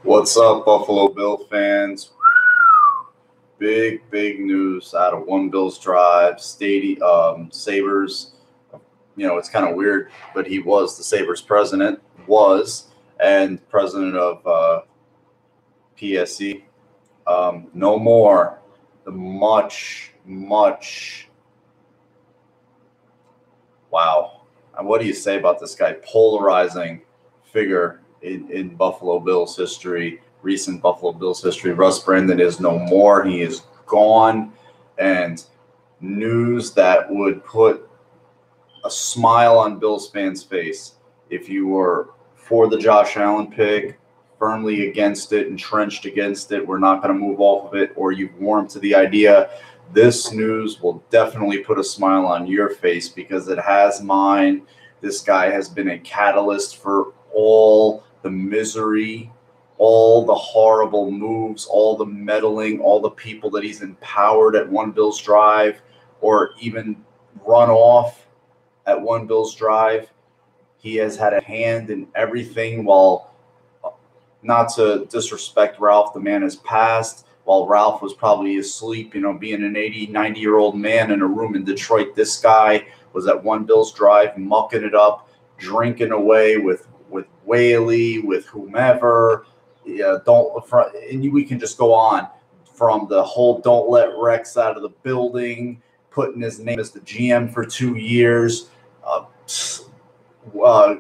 What's up, Buffalo Bill fans? Big news out of One Bills Drive. Sabres. It's kind of weird, but he was the Sabres president, and president of PSE. No more. The much. Wow. And what do you say about this guy? Polarizing figure in Buffalo Bills history, recent Buffalo Bills history. Russ Brandon is no more. He is gone. And news that would put a smile on Bills fans' face if you were for the Josh Allen pick, firmly against it, entrenched against it, we're not going to move off of it, or you've warmed to the idea. This news will definitely put a smile on your face because it has mine. This guy has been a catalyst for all the misery, all the horrible moves, all the meddling, all the people that he's empowered at One Bills Drive or even run off at One Bills Drive. He has had a hand in everything. While, not to disrespect Ralph, the man has passed. While Ralph was probably asleep, being an 80, 90-year-old man in a room in Detroit, this guy was at One Bills Drive, mucking it up, drinking away with Whaley, with whomever. We can just go on from the whole don't let Rex out of the building, putting his name as the GM for 2 years,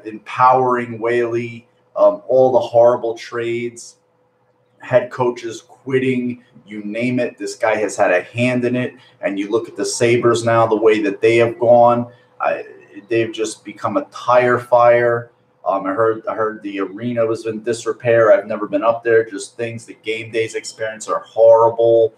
empowering Whaley, all the horrible trades, head coaches quitting, you name it. This guy has had a hand in it. And you look at the Sabres now, the way that they have gone, they've just become a tire fire. I heard the arena was in disrepair. I've never been up there. Just things, the game days experience are horrible.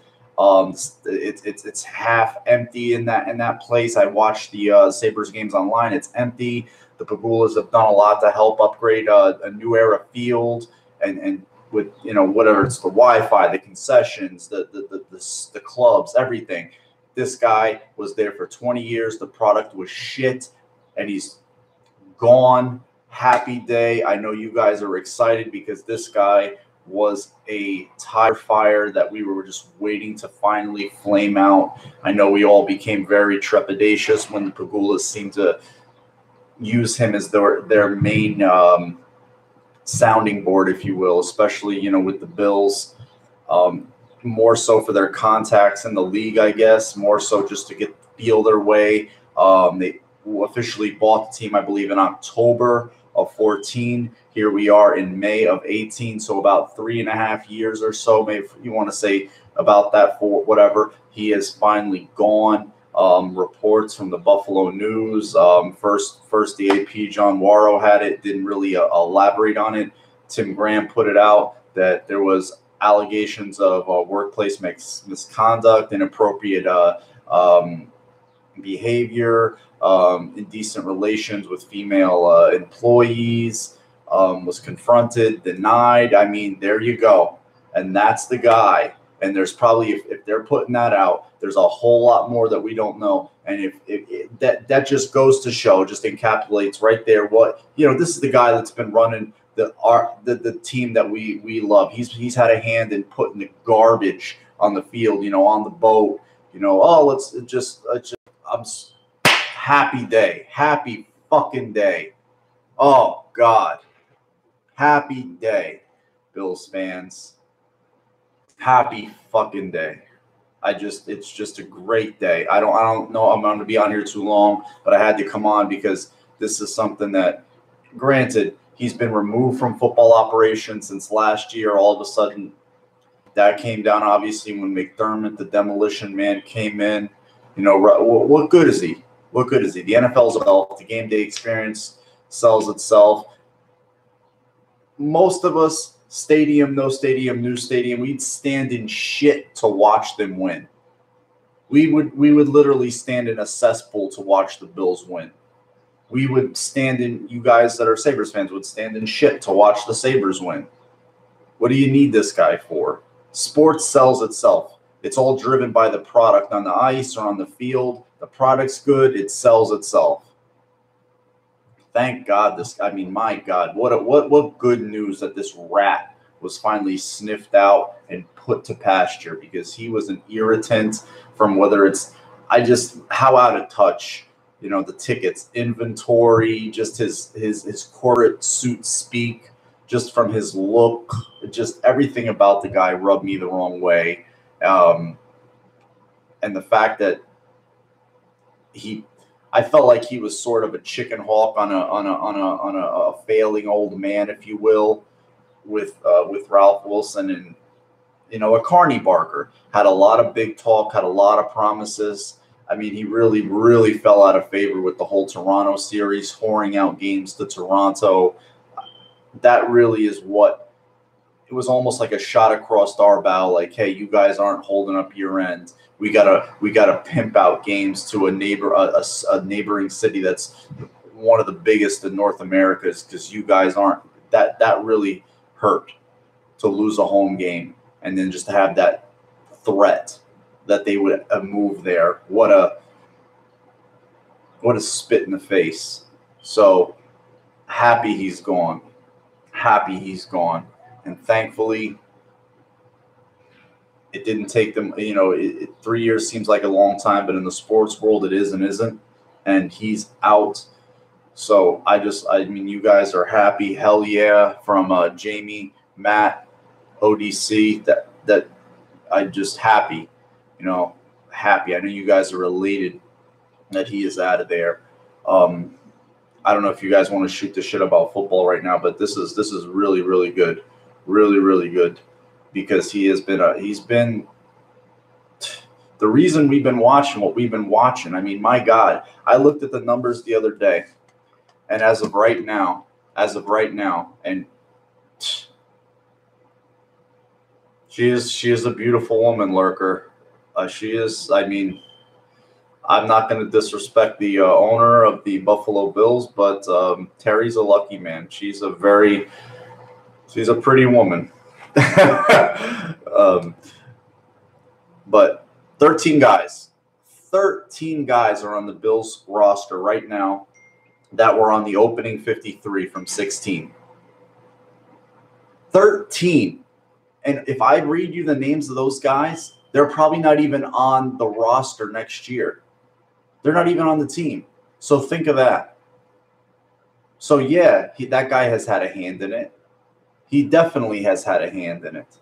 It's half empty in that place. I watched the Sabres games online. It's empty. The Pagulas have done a lot to help upgrade a new era field and with whatever it's the Wi-Fi, the concessions, the clubs, everything. This guy was there for 20 years. The product was shit, and he's gone. Happy day. I know you guys are excited because this guy was a tire fire that we were just waiting to finally flame out. I know we all became very trepidatious when the Pagulas seemed to use him as their main sounding board, if you will, especially, with the Bills, more so for their contacts in the league, I guess, more so just to feel their way. They officially bought the team, I believe, in October of 14. Here we are in May of 18, so about 3.5 years or so, maybe you want to say about that, for whatever. He is finally gone. Reports from the Buffalo News. First the AP, John Warrow had it, didn't really elaborate on it. Tim Graham put it out that there was allegations of workplace misconduct, inappropriate behavior, indecent relations with female employees, was confronted, denied. I mean, there you go. And that's the guy. And there's probably, if they're putting that out, there's a whole lot more that we don't know. And if that just goes to show, just encapsulates right there what, this is the guy that's been running the team that we love. He's had a hand in putting the garbage on the field, on the boat, I'm happy day, happy fucking day. Oh God, happy day, Bills fans. Happy fucking day. It's just a great day. I don't know I'm going to be on here too long, but I had to come on because this is something that, granted, he's been removed from football operations since last year. All of a sudden, that came down, obviously, when McDermott, the demolition man, came in. What good is he? What good is he? The NFL's about the game day experience sells itself. Most of us, stadium, no stadium, new stadium, we'd stand in shit to watch them win. We would literally stand in a cesspool to watch the Bills win. We would stand in, you guys that are Sabres fans would stand in shit to watch the Sabres win. What do you need this guy for? Sports sells itself. It's all driven by the product on the ice or on the field. The product's good. It sells itself. Thank God my God, what good news that this rat was finally sniffed out and put to pasture, because he was an irritant from whether it's, how out of touch, the tickets, inventory, just his corporate suit speak, just from his look, just everything about the guy rubbed me the wrong way. And the fact that I felt like he was sort of a chicken hawk on a failing old man, if you will, with Ralph Wilson. And a Carney Barker had a lot of big talk, had a lot of promises. I mean, he really, really fell out of favor with the whole Toronto series, whoring out games to Toronto. That really is what it was, almost like a shot across our bow. Like, hey, you guys aren't holding up your end. We gotta pimp out games to a neighboring city that's one of the biggest in North America, because you guys aren't. That really hurt, to lose a home game and then just to have that threat that they would move there. What a spit in the face. So happy he's gone. Happy he's gone. And thankfully, it didn't take them, 3 years seems like a long time, but in the sports world, it is and isn't. And he's out. So you guys are happy. Hell yeah. From Jamie, Matt, ODC, that I'm just happy, happy. I know you guys are elated that he is out of there. I don't know if you guys want to shoot the shit about football right now, but this is really, really good. Really, really good. Because he's been the reason we've been watching what we've been watching. I mean, my God, I looked at the numbers the other day, and as of right now, and she is a beautiful woman, Lurker. She is. I mean, I'm not going to disrespect the owner of the Buffalo Bills, but Terry's a lucky man. She's a pretty woman. But 13 guys are on the Bills roster right now that were on the opening 53 from 16. 13. And if I read you the names of those guys, they're probably not even on the roster next year. They're not even on the team. So think of that. So yeah, that guy has had a hand in it. He definitely has had a hand in it.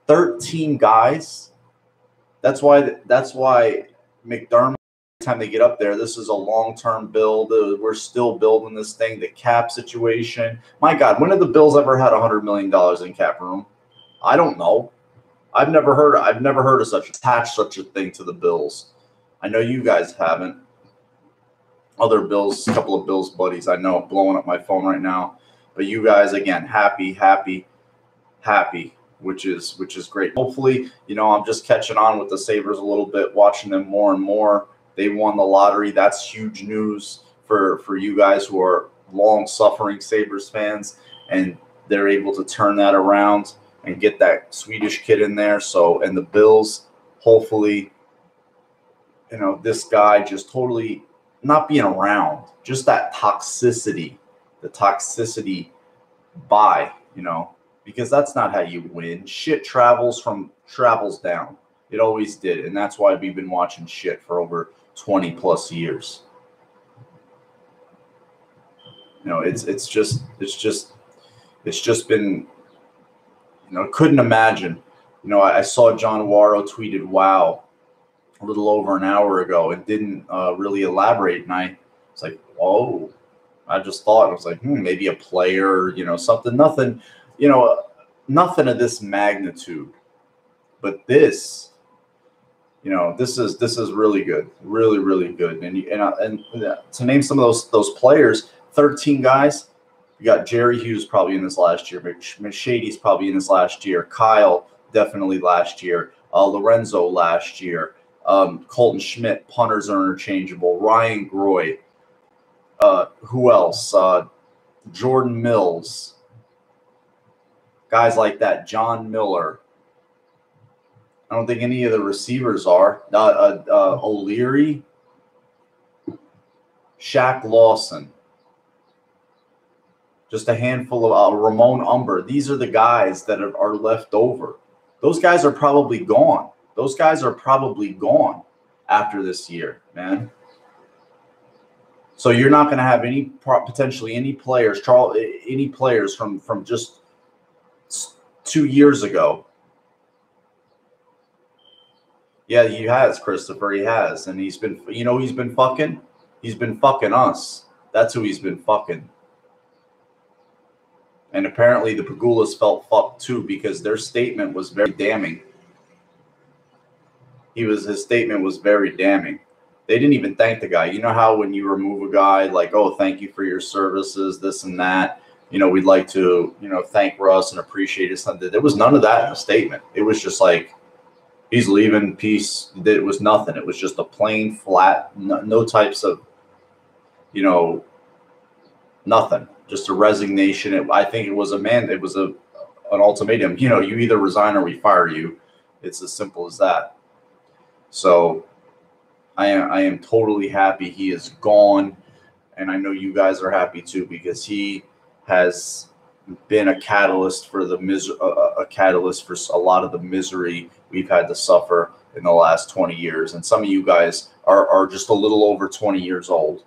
13 guys. That's why McDermott, every time they get up there, this is a long-term build. We're still building this thing. The cap situation. My God, when have the Bills ever had $100 million in cap room? I don't know. I've never heard of such a thing to the Bills. I know you guys haven't. Other Bills, a couple of Bills buddies I know, blowing up my phone right now. But you guys, again, happy, which is great. Hopefully, I'm just catching on with the Sabres a little bit, watching them more and more. They won the lottery. That's huge news for you guys who are long-suffering Sabres fans, and they're able to turn that around and get that Swedish kid in there. So, and the Bills, hopefully, this guy just totally not being around, just that toxicity, because that's not how you win. Shit travels down. It always did. And that's why we've been watching shit for over 20 plus years. It's just been, couldn't imagine. I saw John Waro tweeted, wow, a little over an hour ago, and didn't really elaborate. And I was like, oh, I just thought, I was like, maybe a player, something, nothing of this magnitude. But this, this is really good, really, really good. And to name some of those players, 13 guys. You got Jerry Hughes probably in this last year. McShady's probably in this last year. Kyle definitely last year. Lorenzo last year. Colton Schmidt, punters are interchangeable. Ryan Groy. Who else? Jordan Mills. Guys like that. John Miller. I don't think any of the receivers are. O'Leary. Shaq Lawson, just a handful of Ramon Umber. These are the guys that are left over. Those guys are probably gone. Those guys are probably gone after this year, man. So you're not going to have potentially any players, any players from just 2 years ago. Yeah, he has, Christopher. He has, and he's been, he's been fucking. He's been fucking us. That's who he's been fucking. And apparently the Pagulas felt fucked too, because their statement was very damning. His statement was very damning. They didn't even thank the guy. You know how when you remove a guy, like, oh, thank you for your services, this and that. We'd like to, thank Russ and appreciate his son. There was none of that in the statement. It was just like, he's leaving, peace. It was nothing. It was just a plain, flat, no types of, nothing. Just a resignation. I think it was an ultimatum. You either resign or we fire you. It's as simple as that. So I am totally happy he is gone, and I know you guys are happy too, because he has been a catalyst for a catalyst for a lot of the misery we've had to suffer in the last 20 years. And some of you guys are just a little over 20 years old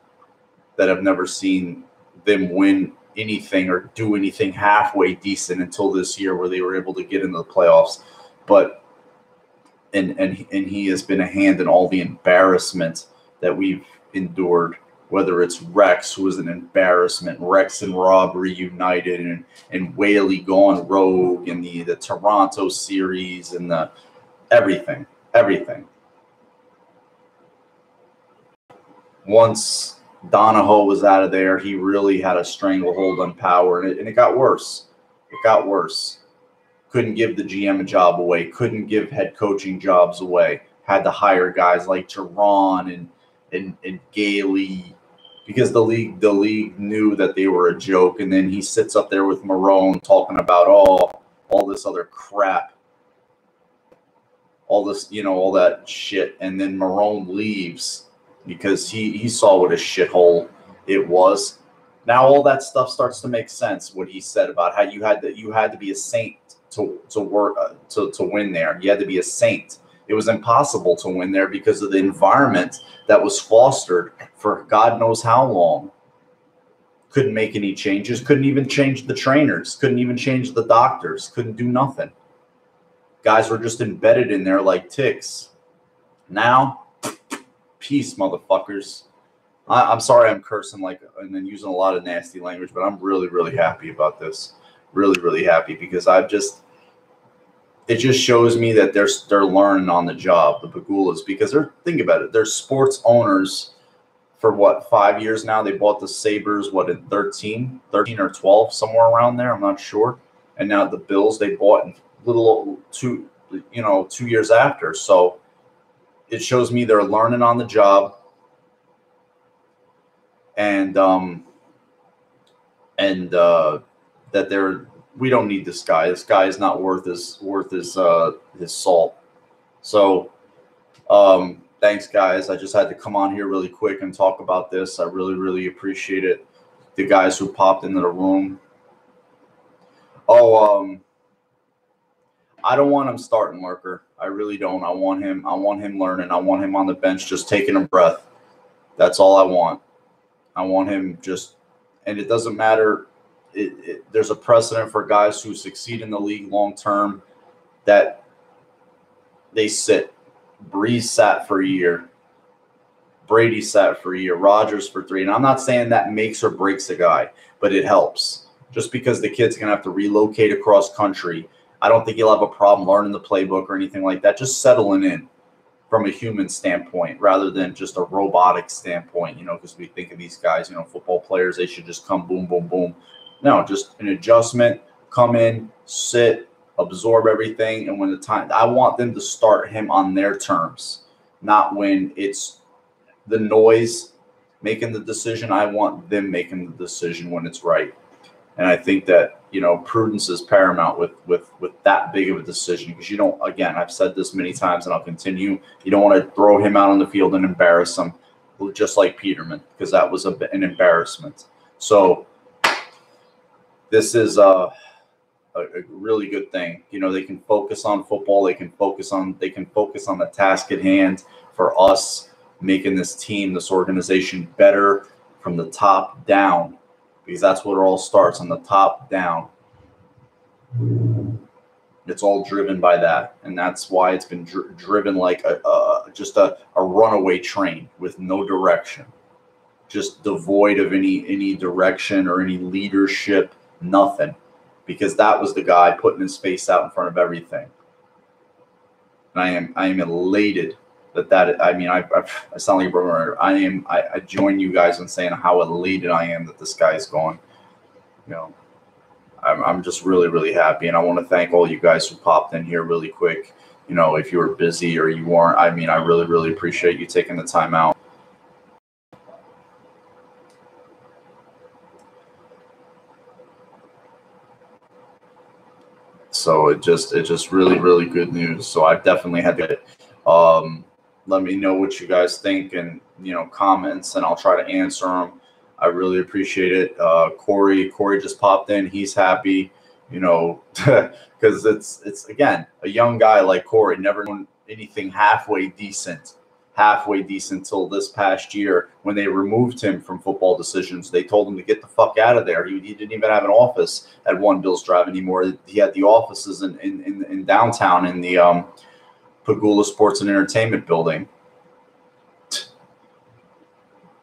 that have never seen them win anything or do anything halfway decent until this year, where they were able to get into the playoffs. But and he has been a hand in all the embarrassment that we've endured, whether it's Rex, who was an embarrassment, Rex and Rob reunited, and Whaley gone rogue, and the Toronto series, and the everything. Once Donahoe was out of there, he really had a stranglehold on power, and it got worse. Couldn't give the GM a job away. Couldn't give head coaching jobs away. Had to hire guys like Teron and Gailey, because the league knew that they were a joke. And then he sits up there with Marone talking about all this other crap, all this, all that shit. And then Marone leaves because he saw what a shithole it was. Now all that stuff starts to make sense. What he said about how you had to be a saint to work to win there. You had to be a saint. It was impossible to win there because of the environment that was fostered for God knows how long. Couldn't make any changes. Couldn't even change the trainers. Couldn't even change the doctors. Couldn't do nothing. Guys were just embedded in there like ticks. Now, peace, motherfuckers. I'm sorry I'm cursing and then using a lot of nasty language, but I'm really, really happy about this. Really, really happy, because it just shows me that they're learning on the job, the Pagulas, because think about it, they're sports owners for what, 5 years now. They bought the Sabres, in 13 or 12, somewhere around there, I'm not sure. And now the Bills, they bought in little 2 years after. So it shows me they're learning on the job, and that we don't need this guy. This guy is not worth his salt. So thanks, guys. I just had to come on here really quick and talk about this. I really, really appreciate it. The guys who popped into the room. I don't want him starting, Lurker. I really don't. I want him learning. I want him on the bench just taking a breath. That's all I want. I want him and it doesn't matter. There's a precedent for guys who succeed in the league long term that they sit. Breeze sat for a year. Brady sat for a year. Rodgers for 3. And I'm not saying that makes or breaks a guy, but it helps. Just because the kid's going to have to relocate across country, I don't think he'll have a problem learning the playbook or anything like that. Just settling in from a human standpoint rather than just a robotic standpoint, because we think of these guys, football players, they should just come boom, boom, boom. No, just an adjustment, come in, sit, absorb everything. And when the time, I want them to start him on their terms, not when it's the noise making the decision. I want them making the decision when it's right. And I think that, prudence is paramount with that big of a decision, because you don't, again, I've said this many times and I'll continue. You don't want to throw him out on the field and embarrass him. just like Peterman, because that was an embarrassment. So this is a really good thing. You know, they can focus on football. They can focus on the task at hand for us making this team, this organization better from the top down, because that's what it all starts, on the top down. It's all driven by that, and that's why it's been driven like just a runaway train with no direction, just devoid of any direction or any leadership, nothing, because that was the guy putting his face out in front of everything. And I am elated that I mean, I sound like a brother. I join you guys in saying how elated I am that this guy is gone. You know, I'm just really, really happy. And I want to thank all you guys who popped in here really quick. You know, if you were busy or you weren't, I mean, I really, really appreciate you taking the time out. So it just really, really good news. So I've definitely had to let me know what you guys think, and, you know, comments, and I'll try to answer them. I really appreciate it. Corey just popped in. He's happy, you know, because it's again, a young guy like Corey, never done anything halfway decent till this past year, when they removed him from Football Decisions. They told him to get the fuck out of there. He didn't even have an office at One Bills Drive anymore. He had the offices in downtown in the Pagula Sports and Entertainment building.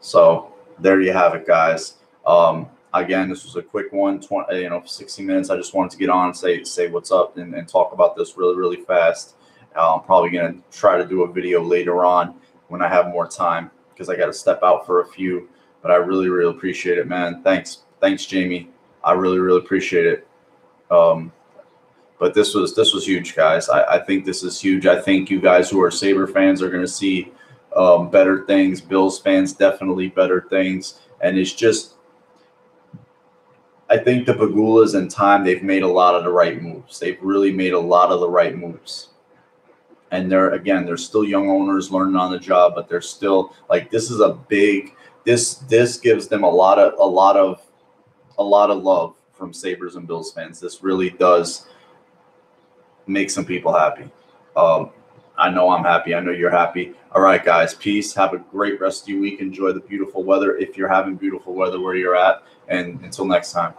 So there you have it, guys. Again, this was a quick one, 60 minutes. I just wanted to get on and say what's up and talk about this really, really fast. I'm probably going to try to do a video later on when I have more time, because I got to step out for a few. But I really, really appreciate it, man. Thanks, Jamie. I really, really appreciate it. But this was huge, guys. I think this is huge. I think you guys who are Sabre fans are going to see better things. Bills fans, definitely better things. And it's just, I think the Pagulas in time, they've made a lot of the right moves. They've really made a lot of the right moves. And they're still young owners learning on the job, but they're still like, this is a big, this gives them a lot of love from Sabres and Bills fans. This really does make some people happy. I know I'm happy. I know you're happy. All right, guys. Peace. Have a great rest of your week. Enjoy the beautiful weather if you're having beautiful weather where you're at. And until next time.